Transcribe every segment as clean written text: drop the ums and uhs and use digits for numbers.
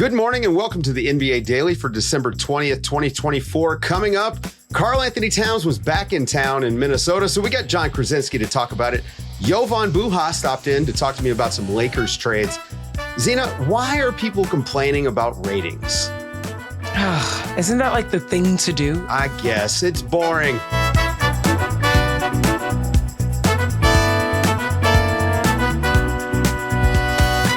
Good morning and welcome to the NBA Daily for December 20th, 2024. Coming up, Karl-Anthony Towns was back in town in Minnesota, so we got Jon Krawczynski to talk about it. Jovan Buha stopped in to talk to me about some Lakers trades. Zena, why are people complaining about ratings? Isn't that like the thing to do? I guess. It's boring.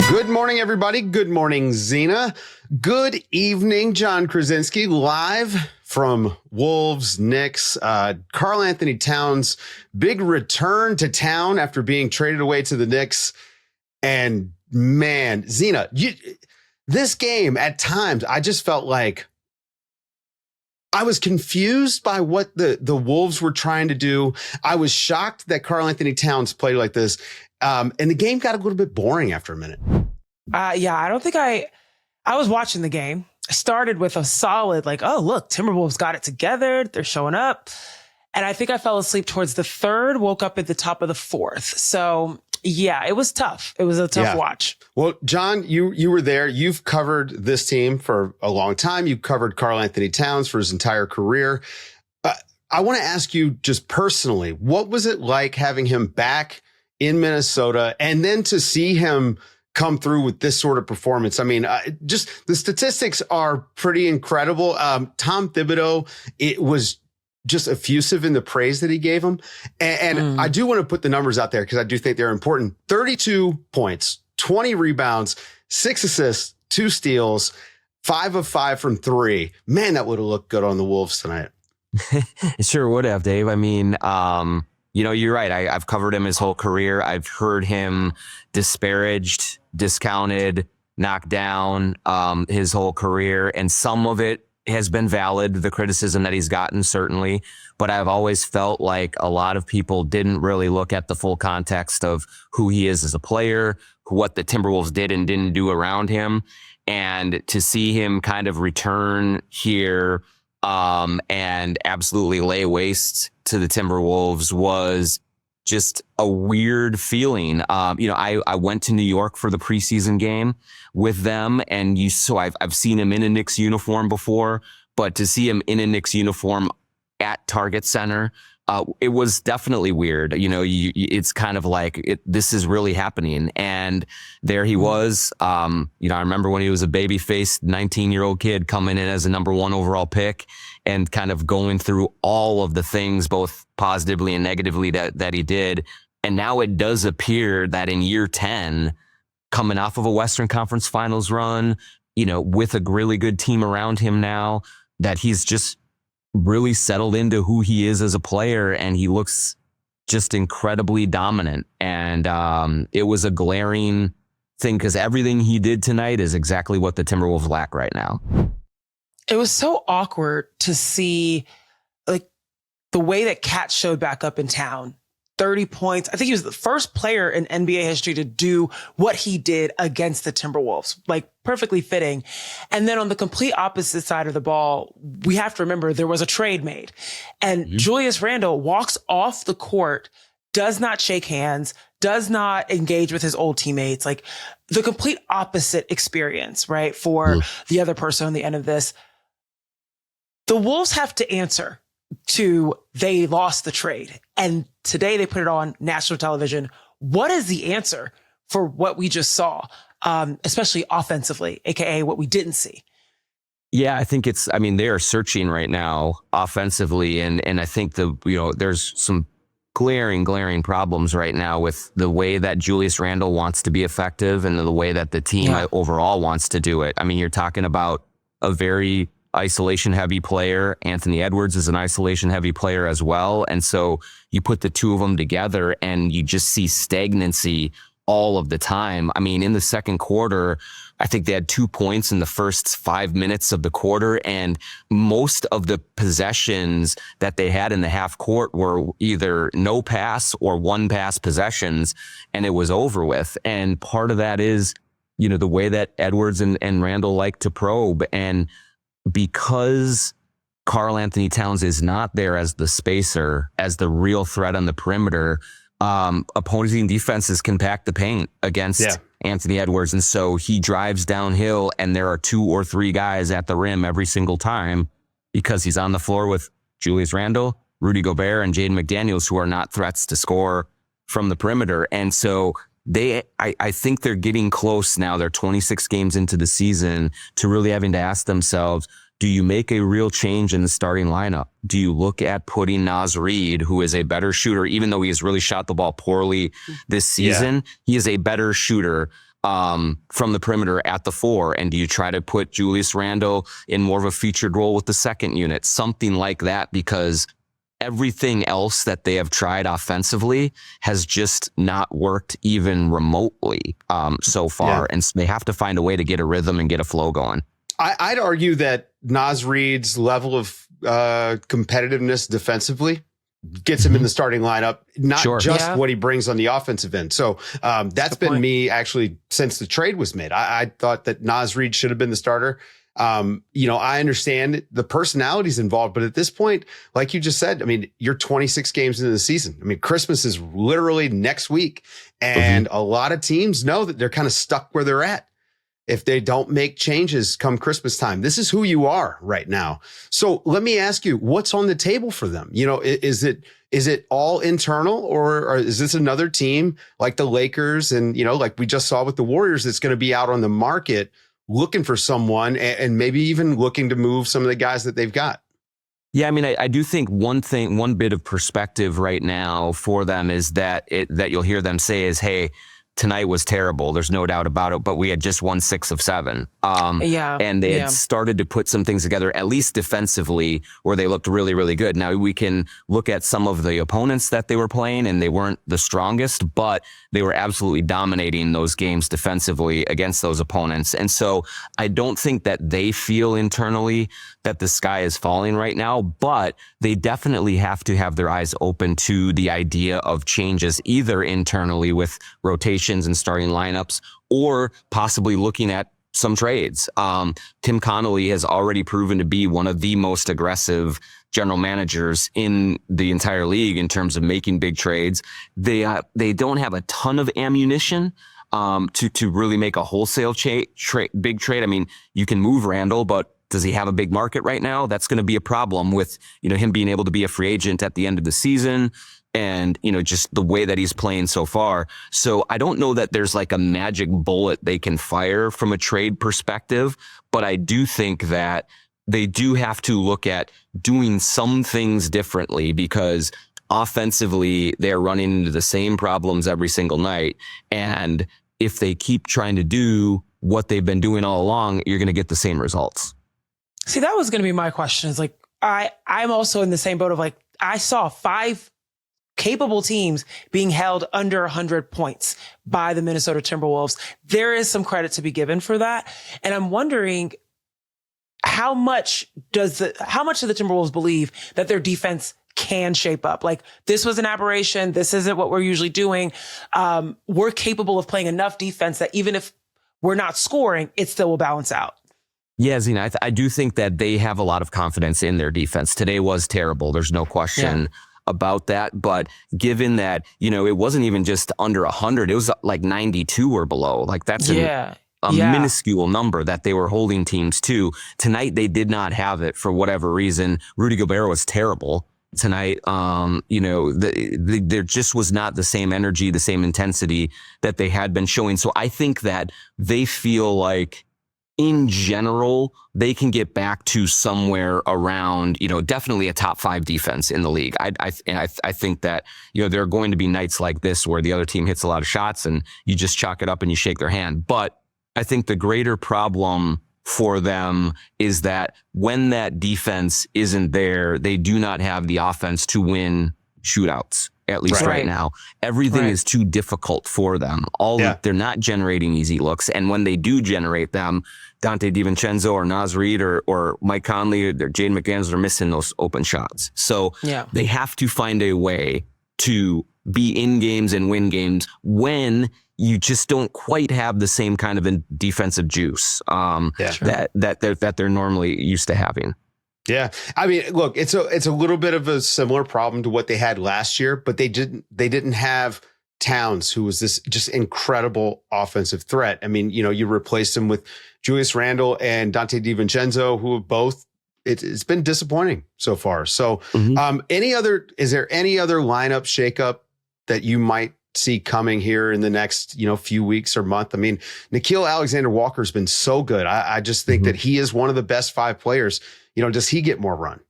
Good morning, everybody. Good morning, Zena. Good evening, Jon Krawczynski, live from Wolves, Knicks. Karl-Anthony Towns' big return to town after being traded away to the Knicks. And man, Zena, this game at times, I just felt like I was confused by what the Wolves were trying to do. I was shocked that Karl-Anthony Towns played like this. And the game got a little bit boring after a minute. I don't think I was watching the game. I started with a solid, oh, look, Timberwolves got it together. They're showing up. And I think I fell asleep towards the third, woke up at the top of the fourth. So yeah, it was tough. It was a tough watch. Well, Jon, you were there. You've covered this team for a long time. You've covered Karl-Anthony Towns for his entire career. I want to ask you just personally, what was it like having him back in Minnesota and then to see him come through with this sort of performance? I mean, just the statistics are pretty incredible. Tom Thibodeau, it was just effusive in the praise that he gave him. And I do want to put the numbers out there because I do think they're important. 32 points, 20 rebounds, 6 assists, 2 steals, 5 of 5 from 3. Man, that would have looked good on the Wolves tonight. It sure would have, Dave. I mean, you're right. I've covered him his whole career. I've heard him disparaged, discounted, knocked down his whole career. And some of it has been valid, the criticism that he's gotten, certainly. But I've always felt like a lot of people didn't really look at the full context of who he is as a player, what the Timberwolves did and didn't do around him. And to see him kind of return here and absolutely lay waste to the Timberwolves was just a weird feeling. I went to New York for the preseason game with them, and I've seen him in a Knicks uniform before, but to see him in a Knicks uniform at Target Center, it was definitely weird. It's kind of like this is really happening. And there he was. I remember when he was a baby-faced 19-year-old kid coming in as a number 1 overall pick and kind of going through all of the things, both positively and negatively, that he did. And now it does appear that in year 10, coming off of a Western Conference Finals run, with a really good team around him now, that he's just really settled into who he is as a player, and he looks just incredibly dominant. And it was a glaring thing because everything he did tonight is exactly what the Timberwolves lack right now. It was so awkward to see the way that Cat showed back up in town. 30 points. I think he was the first player in NBA history to do what he did against the Timberwolves, perfectly fitting. And then on the complete opposite side of the ball, we have to remember there was a trade made, and Julius Randle walks off the court, does not shake hands, does not engage with his old teammates, the complete opposite experience, right? For the other person on the end of this. The Wolves have to answer to they lost the trade. And today they put it on national television. What is the answer for what we just saw, especially offensively, AKA what we didn't see? Yeah, I think they are searching right now offensively. And I think there's some glaring problems right now with the way that Julius Randle wants to be effective and the way that the team overall wants to do it. I mean, you're talking about a very isolation heavy player. Anthony Edwards is an isolation heavy player as well. And so you put the two of them together and you just see stagnancy all of the time. I mean, in the second quarter, I think they had 2 points in the first 5 minutes of the quarter. And most of the possessions that they had in the half court were either no pass or 1 pass possessions, and it was over with. And part of that is, the way that Edwards and Randle like to probe. And because Karl-Anthony Towns is not there as the spacer, as the real threat on the perimeter, opposing defenses can pack the paint against Anthony Edwards. And so he drives downhill and there are 2 or 3 guys at the rim every single time because he's on the floor with Julius Randle, Rudy Gobert, and Jaden McDaniels, who are not threats to score from the perimeter. And so I think they're getting close now. They're 26 games into the season to really having to ask themselves, do you make a real change in the starting lineup? Do you look at putting Naz Reid, who is a better shooter, even though he has really shot the ball poorly this season, he is a better shooter from the perimeter at the 4. And do you try to put Julius Randle in more of a featured role with the second unit? Something like that, because everything else that they have tried offensively has just not worked even remotely so far. Yeah. And so they have to find a way to get a rhythm and get a flow going. I'd argue that Naz Reid's level of competitiveness defensively gets him in the starting lineup, not just what he brings on the offensive end. So that's been me actually since the trade was made. I thought that Naz Reid should have been the starter. I understand the personalities involved, but at this point, like you just said, I mean, you're 26 games into the season. I mean, Christmas is literally next week, and a lot of teams know that they're kind of stuck where they're at if they don't make changes come Christmas time. This is who you are right now. So let me ask you, what's on the table for them? Is it all internal, or is this another team like the Lakers and, like we just saw with the Warriors, that's going to be out on the market looking for someone and maybe even looking to move some of the guys that they've got? Yeah, I mean, I do think one bit of perspective right now for them is that you'll hear them say is, hey, tonight was terrible. There's no doubt about it, but we had just won 6 of 7. And they had started to put some things together, at least defensively, where they looked really, really good. Now we can look at some of the opponents that they were playing, and they weren't the strongest, but they were absolutely dominating those games defensively against those opponents. And so I don't think that they feel internally that the sky is falling right now, but they definitely have to have their eyes open to the idea of changes, either internally with rotations and starting lineups, or possibly looking at some trades. Tim Connolly has already proven to be one of the most aggressive general managers in the entire league in terms of making big trades. They don't have a ton of ammunition to really make a wholesale big trade. I mean, you can move Randall, but does he have a big market right now? That's going to be a problem with, him being able to be a free agent at the end of the season and, just the way that he's playing so far. So I don't know that there's like a magic bullet they can fire from a trade perspective, but I do think that they do have to look at doing some things differently, because offensively they're running into the same problems every single night. And if they keep trying to do what they've been doing all along, you're going to get the same results. See, that was going to be my question. Is like, I'm also in the same boat of like, I saw 5 capable teams being held under 100 points by the Minnesota Timberwolves. There is some credit to be given for that. And I'm wondering, how much do the Timberwolves believe that their defense can shape up? Like, this was an aberration. This isn't what we're usually doing. We're capable of playing enough defense that even if we're not scoring, it still will balance out. Yeah, Zena, I do think that they have a lot of confidence in their defense. Today was terrible. There's no question about that. But given that, it wasn't even just under 100, it was like 92 or below. Like, that's a minuscule number that they were holding teams to. Tonight, they did not have it for whatever reason. Rudy Gobert was terrible tonight. There just was not the same energy, the same intensity that they had been showing. So I think that they feel like, in general, they can get back to somewhere around, definitely a top 5 defense in the league. I think that, there are going to be nights like this where the other team hits a lot of shots and you just chalk it up and you shake their hand. But I think the greater problem for them is that when that defense isn't there, they do not have the offense to win shootouts. At least right now, everything is too difficult for them. They're not generating easy looks. And when they do generate them, Dante DiVincenzo or Naz Reid or Mike Conley or Jaden McDaniels are missing those open shots. So they have to find a way to be in games and win games when you just don't quite have the same kind of defensive juice that they're normally used to having. Yeah. I mean, look, it's a little bit of a similar problem to what they had last year, but they didn't have Towns, who was this just incredible offensive threat. I mean, you replaced him with Julius Randle and Dante DiVincenzo, who have both, it's been disappointing so far. So is there any other lineup shakeup that you might see coming here in the next, few weeks or month? I mean, Nickeil Alexander-Walker has been so good. I just think that he is one of the best 5 players. Does he get more run?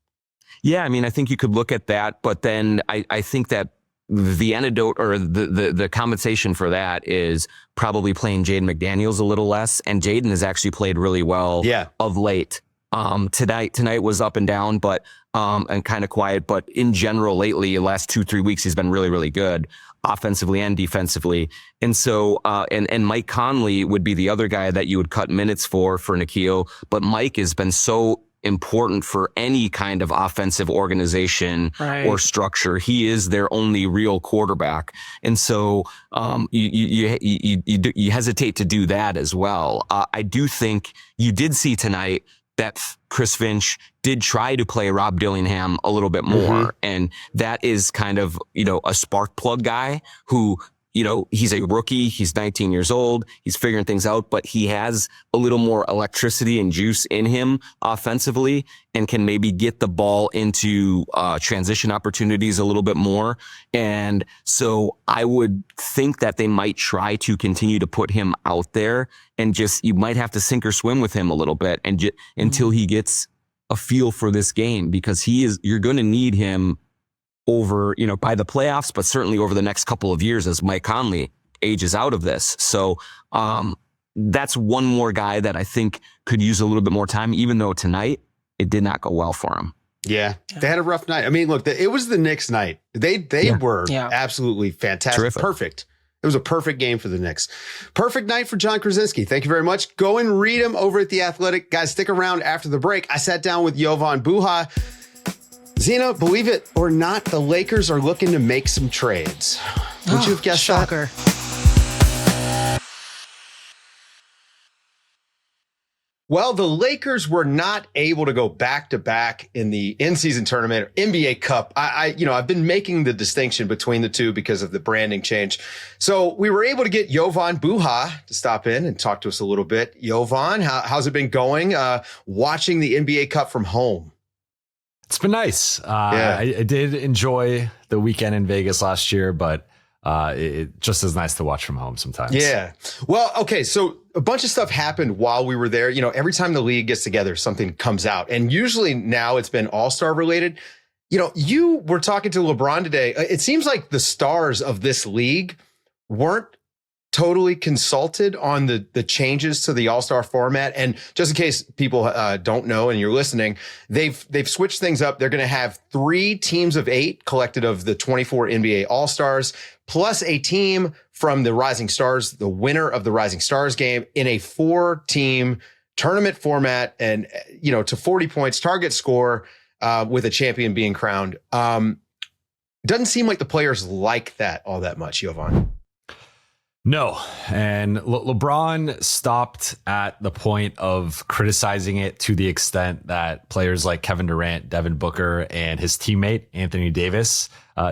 Yeah, I mean, I think you could look at that, but then I think that the antidote or the compensation for that is probably playing Jaden McDaniels a little less. And Jaden has actually played really well of late. Tonight was up and down, but and kind of quiet. But in general, lately, the last 2-3 weeks, he's been really, really good offensively and defensively. And so, and Mike Conley would be the other guy that you would cut minutes for Nickeil. But Mike has been so important for any kind of offensive organization or structure. He is their only real quarterback. And so you hesitate to do that as well. I do think you did see tonight that Chris Finch did try to play Rob Dillingham a little bit more. And that is kind of, a spark plug guy who, he's a rookie. He's 19 years old. He's figuring things out, but he has a little more electricity and juice in him offensively and can maybe get the ball into transition opportunities a little bit more. And so I would think that they might try to continue to put him out there and just, you might have to sink or swim with him a little bit and until he gets a feel for this game, because you're going to need him over, by the playoffs, but certainly over the next couple of years as Mike Conley ages out of this. So that's one more guy that I think could use a little bit more time, even though tonight it did not go well for him. Yeah, they had a rough night. I mean, look, it was the Knicks night. They were absolutely fantastic. Terrific. Perfect. It was a perfect game for the Knicks. Perfect night for Jon Krawczynski. Thank you very much. Go and read him over at The Athletic. Guys, stick around after the break. I sat down with Jovan Buha. Zena, believe it or not, the Lakers are looking to make some trades. Would you have guessed shocker. that? Well, the Lakers were not able to go back-to-back in the in-season tournament, or NBA Cup. I've been making the distinction between the two because of the branding change. So we were able to get Jovan Buha to stop in and talk to us a little bit. Jovan, how's it been going watching the NBA Cup from home? It's been nice. I did enjoy the weekend in Vegas last year, but it just is nice to watch from home sometimes. Yeah. Well, okay. So a bunch of stuff happened while we were there. Every time the league gets together, something comes out. And usually now it's been all-star related. You were talking to LeBron today. It seems like the stars of this league weren't totally consulted on the changes to the all-star format. And just in case people don't know and you're listening, they've switched things up. They're going to have 3 teams of 8 collected of the 24 NBA All-Stars, plus a team from the Rising Stars, the winner of the Rising Stars game, in a 4-team tournament format, and to 40 points target score with a champion being crowned. Doesn't seem like the players like that all that much, Jovan. No, and LeBron stopped at the point of criticizing it to the extent that players like Kevin Durant, Devin Booker, and his teammate Anthony Davis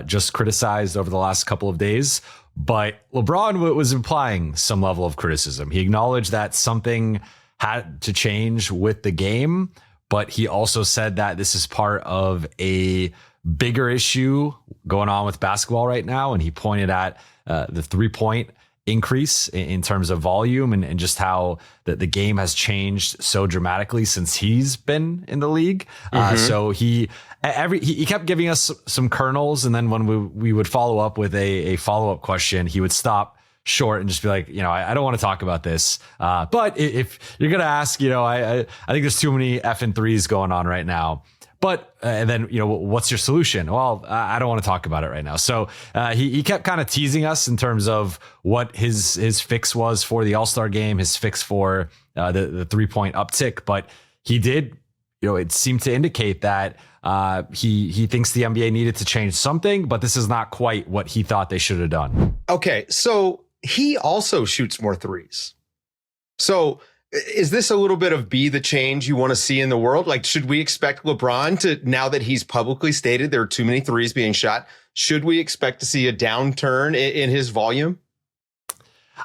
just criticized over the last couple of days. But LeBron was implying some level of criticism. He acknowledged that something had to change with the game, but he also said that this is part of a bigger issue going on with basketball right now. And he pointed at the 3-point increase in terms of volume and just how the game has changed so dramatically since he's been in the league. So he kept giving us some kernels, and then when we would follow up with a follow-up question, he would stop short and just be like, I don't want to talk about this. But if you're going to ask, I think there's too many F and threes going on right now. But and then, what's your solution? Well, I don't want to talk about it right now. So he kept kind of teasing us in terms of what his fix was for the All-Star game, his fix for the 3-point uptick. But he did, it seemed to indicate that he thinks the NBA needed to change something, but this is not quite what he thought they should have done. Okay, so he also shoots more threes. So is this a little bit of be the change you want to see in the world? Like, should we expect LeBron to, now that he's publicly stated there are too many threes being shot, should we expect to see a downturn in his volume?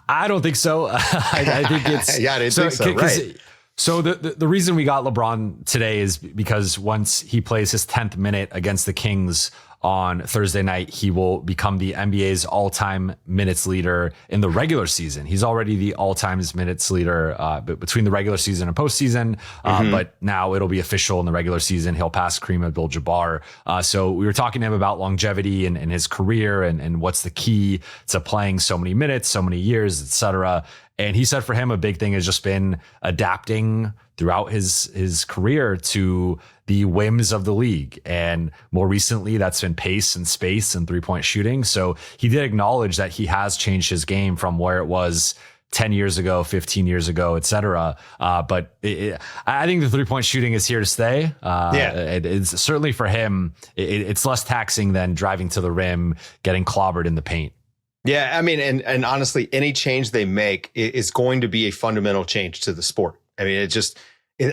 I don't think so. I think it's yeah, I didn't think so. Right. So the reason we got LeBron today is because once he plays his 10th minute against the Kings on Thursday night, he will become the NBA's all-time minutes leader in the regular season. He's already the all-time minutes leader between the regular season and postseason, but now it'll be official in the regular season. He'll pass Kareem Abdul-Jabbar. So we were talking to him about longevity and his career and what's the key to playing so many minutes, so many years, etc. And he said for him, a big thing has just been adapting throughout his career to the whims of the league. And more recently, that's been pace and space and 3-point shooting. So he did acknowledge that he has changed his game from where it was 10 years ago, 15 years ago, et cetera. But I think the 3-point shooting is here to stay. It's certainly for him, it's less taxing than driving to the rim, getting clobbered in the paint. Yeah, I mean, and honestly, any change they make is going to be a fundamental change to the sport. I mean,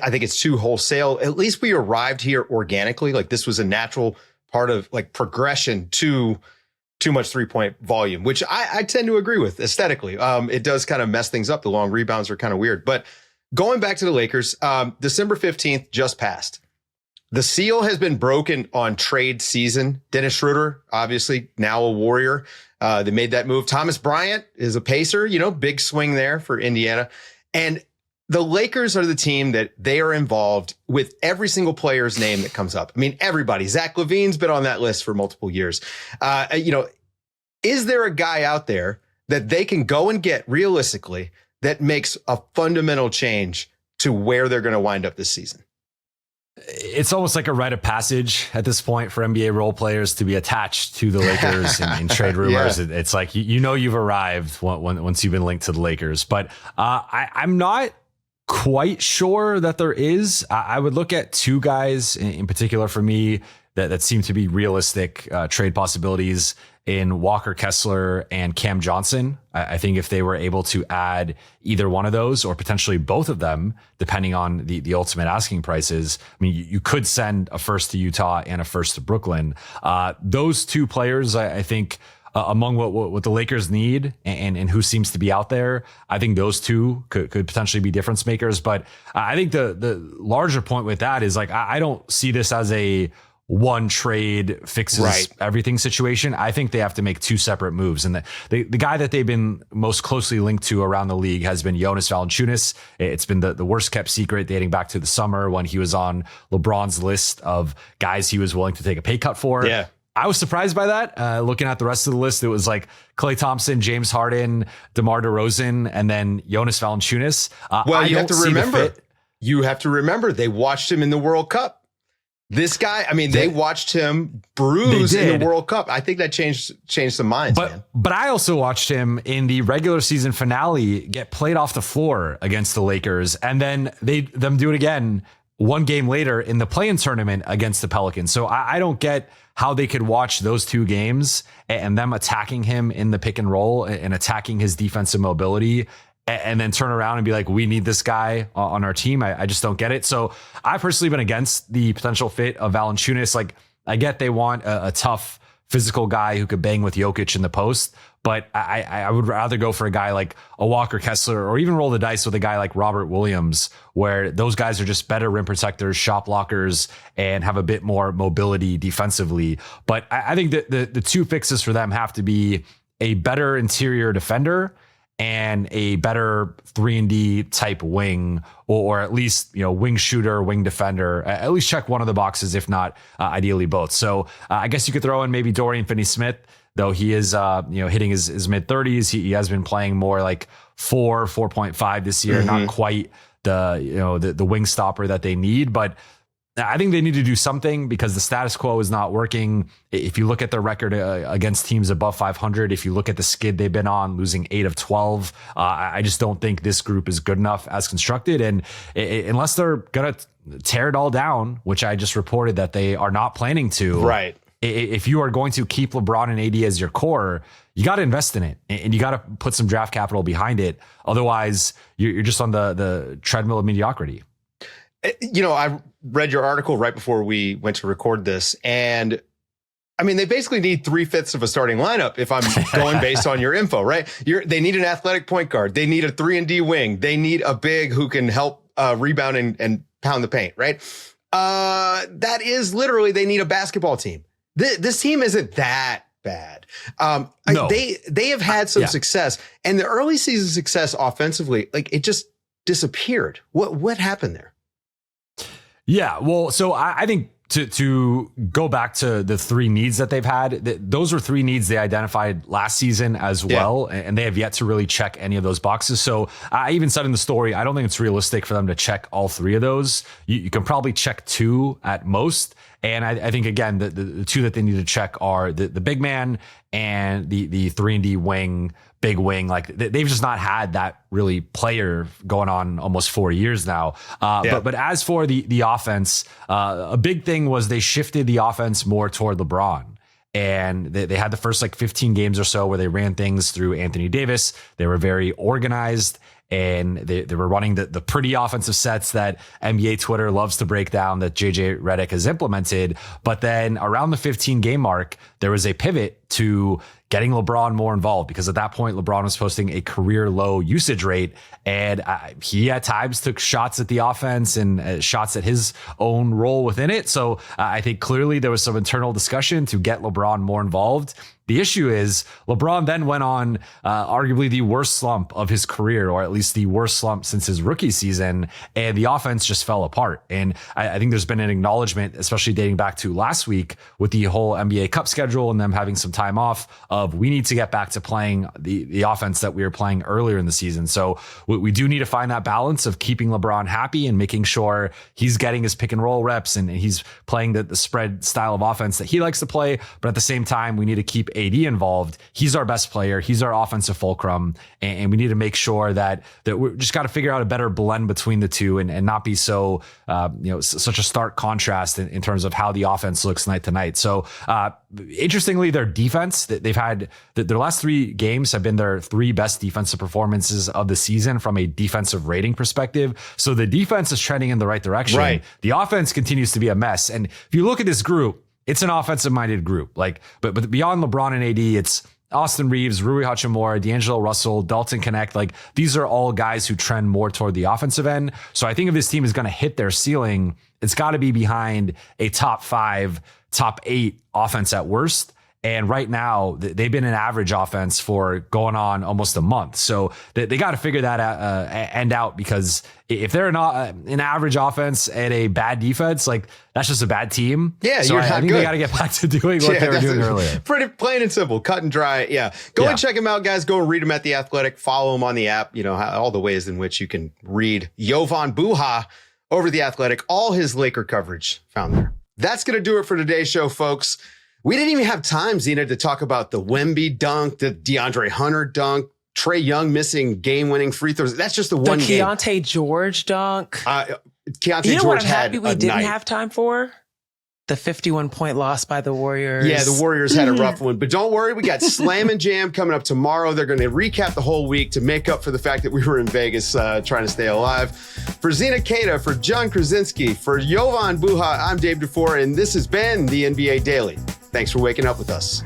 I think it's too wholesale. At least we arrived here organically. Like, this was a natural part of like progression to too much 3-point volume, which I tend to agree with aesthetically. It does kind of mess things up. The long rebounds are kind of weird. But going back to the Lakers, December 15th just passed. The seal has been broken on trade season. Dennis Schroeder, obviously now a Warrior. They made that move. Thomas Bryant is a Pacer, big swing there for Indiana. And the Lakers are the team that they are involved with every single player's name that comes up. I mean, everybody. Zach LaVine's been on that list for multiple years. Is there a guy out there that they can go and get realistically that makes a fundamental change to where they're going to wind up this season? It's almost like a rite of passage at this point for NBA role players to be attached to the Lakers in trade rumors. Yeah. It's like, you've arrived once you've been linked to the Lakers. But I'm not quite sure that there is. I would look at two guys in particular for me that seem to be realistic trade possibilities in Walker Kessler and Cam Johnson. I think if they were able to add either one of those or potentially both of them, depending on the ultimate asking prices, I mean, you could send a first to Utah and a first to Brooklyn. Those two players, I think, among what the Lakers need and who seems to be out there, I think those two could potentially be difference makers. But I think the larger point with that is, like, I don't see this as a one trade fixes everything situation. I think they have to make two separate moves. And the guy that they've been most closely linked to around the league has been Jonas Valanciunas. It's been the worst kept secret dating back to the summer when he was on LeBron's list of guys he was willing to take a pay cut for. Yeah. I was surprised by that. Looking at the rest of the list, it was like Klay Thompson, James Harden, DeMar DeRozan, and then Jonas Valanciunas. You have to remember they watched him in the World Cup. This guy, I mean, they watched him bruise in the World Cup. I think that changed some minds, man. But I also watched him in the regular season finale get played off the floor against the Lakers, and then them do it again one game later in the play-in tournament against the Pelicans. So I don't get how they could watch those two games and them attacking him in the pick and roll and attacking his defensive mobility and then turn around and be like, we need this guy on our team. I just don't get it. So I've personally been against the potential fit of Valanciunas. Like, I get they want a tough physical guy who could bang with Jokic in the post, but I would rather go for a guy like a Walker Kessler or even roll the dice with a guy like Robert Williams, where those guys are just better rim protectors, shot blockers, and have a bit more mobility defensively. But I think that the two fixes for them have to be a better interior defender and a better 3-and-D type wing, or at least, wing shooter, wing defender, at least check one of the boxes, if not ideally both. So I guess you could throw in maybe Dorian Finney-Smith, though he is, hitting his mid 30s. He has been playing more like 4.5 this year, not quite the wing stopper that they need, but I think they need to do something because the status quo is not working. If you look at their record against teams above 500, if you look at the skid they've been on, losing 8 of 12, I just don't think this group is good enough as constructed. And unless they're going to tear it all down, which I just reported that they are not planning to, if you are going to keep LeBron and AD as your core, you got to invest in it and you got to put some draft capital behind it. Otherwise, you're just on the treadmill of mediocrity. You know, I read your article right before we went to record this, and I mean, they basically need 3/5 of a starting lineup if I'm going based on your info, right? They need an athletic point guard. They need a 3-and-D wing. They need a big who can help rebound and pound the paint, right? That is literally, they need a basketball team. This team isn't that bad. No. They have had some success, and the early season success offensively, like it just disappeared. What happened there? Yeah, well, so I think to go back to the three needs that they've had, those were three needs they identified last season as well, and they have yet to really check any of those boxes. So I even said in the story, I don't think it's realistic for them to check all three of those. You can probably check two at most. And I think, again, the two that they need to check are the big man and the 3-and-D wing, big wing. Like they've just not had that really player going on almost 4 years now. But as for the offense, a big thing was they shifted the offense more toward LeBron. And they had the first 15 games or so where they ran things through Anthony Davis. They were very organized. And they were running the pretty offensive sets that NBA Twitter loves to break down that JJ Redick has implemented. But then around the 15 game mark, there was a pivot to getting LeBron more involved, because at that point, LeBron was posting a career low usage rate. And he at times took shots at the offense and shots at his own role within it. So I think clearly there was some internal discussion to get LeBron more involved. The issue is LeBron then went on arguably the worst slump of his career, or at least the worst slump since his rookie season, and the offense just fell apart. And I think there's been an acknowledgement, especially dating back to last week with the whole NBA Cup schedule and them having some time off, of we need to get back to playing the offense that we were playing earlier in the season. So we do need to find that balance of keeping LeBron happy and making sure he's getting his pick and roll reps and he's playing the spread style of offense that he likes to play. But at the same time, we need to keep AD involved. He's our best player. He's our offensive fulcrum. And we need to make sure that we just got to figure out a better blend between the two and not be so, such a stark contrast in terms of how the offense looks night to night. So, interestingly, their defense, they've had their last three games have been their three best defensive performances of the season from a defensive rating perspective. So the defense is trending in the right direction. Right. The offense continues to be a mess. And if you look at this group, it's an offensive-minded group. But beyond LeBron and AD, it's Austin Reaves, Rui Hachimura, D'Angelo Russell, Dalton Connect. These are all guys who trend more toward the offensive end. So I think if this team is going to hit their ceiling, it's got to be behind a top 5, top 8 offense at worst. And right now, they've been an average offense for going on almost a month. So they got to figure that end out, because if they're not an average offense and a bad defense, that's just a bad team. Yeah, so I think good. They got to get back to doing what they were doing earlier. Pretty plain and simple, cut and dry. Yeah. Go and check him out, guys. Go and read him at The Athletic. Follow him on the app. All the ways in which you can read Jovan Buha over The Athletic. All his Laker coverage found there. That's going to do it for today's show, folks. We didn't even have time, Zena, to talk about the Wemby dunk, the DeAndre Hunter dunk, Trae Young missing game-winning free throws. That's just the one game. The Keontae George dunk. Keontae George had we didn't have time for? The 51-point loss by the Warriors. Yeah, the Warriors had a rough one. But don't worry, we got Slam and Jam coming up tomorrow. They're going to recap the whole week to make up for the fact that we were in Vegas trying to stay alive. For Zena Keita, for Jon Krawczynski, for Jovan Buha, I'm Dave DuFour, and this has been the NBA Daily. Thanks for waking up with us.